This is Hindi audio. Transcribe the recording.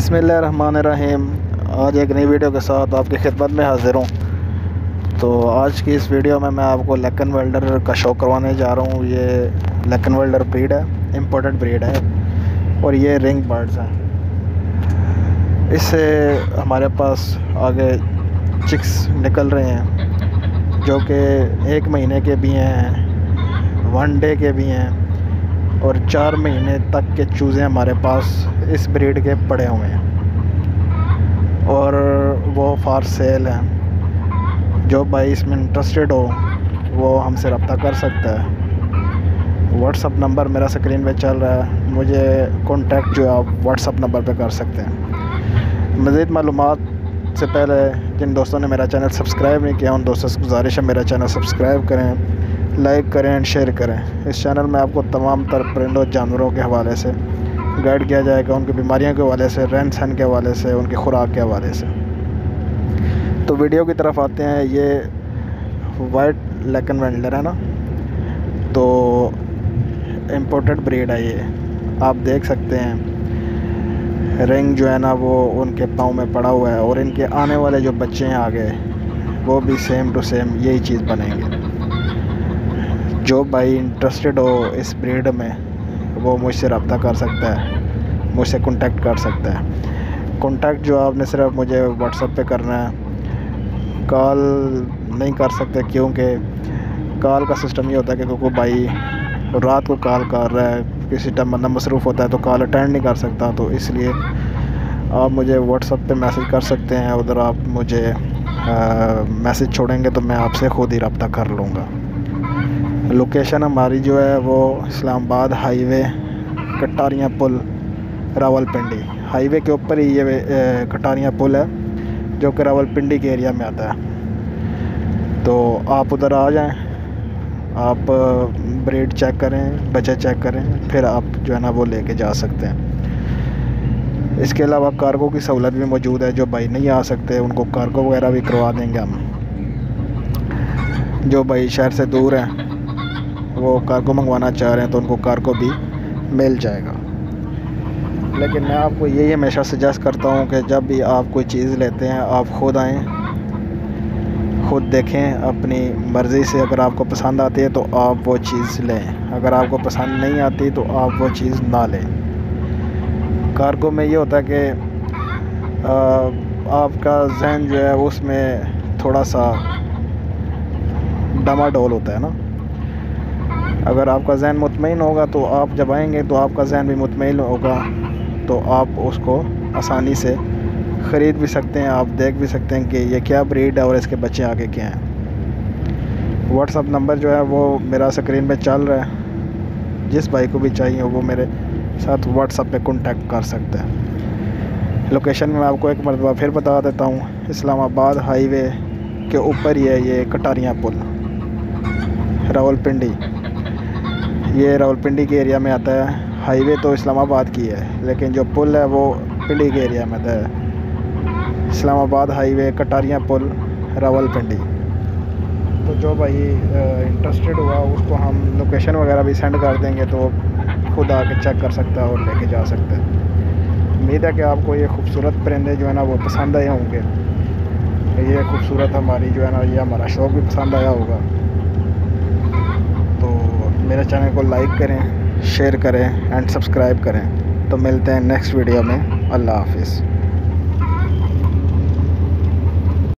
बिस्मिल्लाहिर्रहमानिर्रहीम। आज एक नई वीडियो के साथ आपकी खिदमत में हाज़िर हूँ। तो आज की इस वीडियो में मैं आपको लैकन वेल्डर का शो करवाने जा रहा हूँ। ये लैकन वेल्डर ब्रीड है, इम्पोर्टेड ब्रीड है और ये रिंग बर्ड्स हैं। इससे हमारे पास आगे चिक्स निकल रहे हैं जो कि 1 महीने के भी हैं, 1 डे के भी हैं और 4 महीने तक के चूज़े हमारे पास इस ब्रीड के पड़े हुए हैं और वो फॉर सेल हैं। जो भाई इसमें इंटरेस्टेड हो वो हमसे रब्ता कर सकता है। व्हाट्सअप नंबर मेरा स्क्रीन पे चल रहा है, मुझे कॉन्टैक्ट जो आप व्हाट्सअप नंबर पे कर सकते हैं। मज़ीद मालूमात से पहले जिन दोस्तों ने मेरा चैनल सब्सक्राइब नहीं किया उन दोस्तों से गुजारिश है मेरा चैनल सब्सक्राइब करें, लाइक करें एंड शेयर करें। इस चैनल में आपको तमाम तर परिंदों जानवरों के हवाले से गाइड किया जाएगा, उनकी बीमारियों के हवाले से, रहन सहन के हवाले से, उनकी खुराक के हवाले से। तो वीडियो की तरफ आते हैं। ये वाइट लैकन वेल्डर है ना, तो इम्पोर्टेड ब्रीड है। ये आप देख सकते हैं रिंग जो है ना वो उनके पाँव में पड़ा हुआ है और इनके आने वाले जो बच्चे हैं आगे वो भी सेम टू सेम यही चीज़ बनेंगे। जो भाई इंटरेस्टेड हो इस ब्रीड में वो मुझसे रब्ता कर सकता है, मुझसे कांटेक्ट कर सकता है। कांटेक्ट जो आपने सिर्फ मुझे व्हाट्सएप पे करना है, कॉल नहीं कर सकते क्योंकि कॉल का सिस्टम ये होता है कि कोई भाई रात को कॉल कर रहा है, किसी टाइम बंदा मसरूफ़ होता है तो कॉल अटेंड नहीं कर सकता। तो इसलिए आप मुझे व्हाट्सएप पे मैसेज कर सकते हैं, उधर आप मुझे मैसेज छोड़ेंगे तो मैं आपसे ख़ुद ही रब्ता कर लूँगा। लोकेशन हमारी जो है वो इस्लामाबाद हाईवे कटारियाँ पुल रावलपिंडी हाईवे के ऊपर ही ये कटारियाँ पुल है जो कि रावलपिंडी के एरिया में आता है। तो आप उधर आ जाएं, आप ब्रीड चेक करें, बच्चे चेक करें, फिर आप जो है ना वो लेके जा सकते हैं। इसके अलावा कार्गो की सहूलत भी मौजूद है। जो भाई नहीं आ सकते उनको कार्गो वगैरह भी करवा देंगे हम। जो भाई शहर से दूर हैं वो कार्गो मंगवाना चाह रहे हैं तो उनको कार्गो भी मिल जाएगा। लेकिन मैं आपको यही हमेशा सजेस्ट करता हूँ कि जब भी आप कोई चीज़ लेते हैं आप ख़ुद आएँ, ख़ुद देखें अपनी मर्ज़ी से। अगर आपको पसंद आती है तो आप वो चीज़ लें, अगर आपको पसंद नहीं आती तो आप वो चीज़ ना लें। कार्गो में ये होता है कि आपका जहन जो है उसमें थोड़ा सा डामाडोल होता है ना। अगर आपका जहन मुतमईन होगा तो आप जब आएंगे तो आपका जहन भी मुतमईन होगा, तो आप उसको आसानी से ख़रीद भी सकते हैं। आप देख भी सकते हैं कि ये क्या ब्रीड है और इसके बच्चे आगे क्या हैं। व्हाट्सअप नंबर जो है वो मेरा स्क्रीन पे चल रहा है, जिस भाई को भी चाहिए वो मेरे साथ व्हाट्सअप पे कांटेक्ट कर सकते हैं। लोकेशन में आपको एक मरतबा फिर बता देता हूँ, इस्लामाबाद हाईवे के ऊपर ही है ये कटारियाँ पुल रावलपिंडी। ये रावलपिंडी के एरिया में आता है। हाईवे तो इस्लामाबाद की है लेकिन जो पुल है वो पिंडी के एरिया में आता है। इस्लामाबाद हाईवे कटारियाँ पुल रावलपिंडी। तो जो भाई इंटरेस्टेड हुआ उसको हम लोकेशन वगैरह भी सेंड कर देंगे तो खुद आके चेक कर सकता है और लेके जा सकता है। उम्मीद है कि आपको ये खूबसूरत परिंदे जो है ना वो पसंद आए होंगे। ये खूबसूरत हमारी जो है ना ये हमारा शौक़ भी पसंद आया होगा। तो मेरे चैनल को लाइक करें, शेयर करें एंड सब्सक्राइब करें। तो मिलते हैं नेक्स्ट वीडियो में। अल्लाह हाफिज़।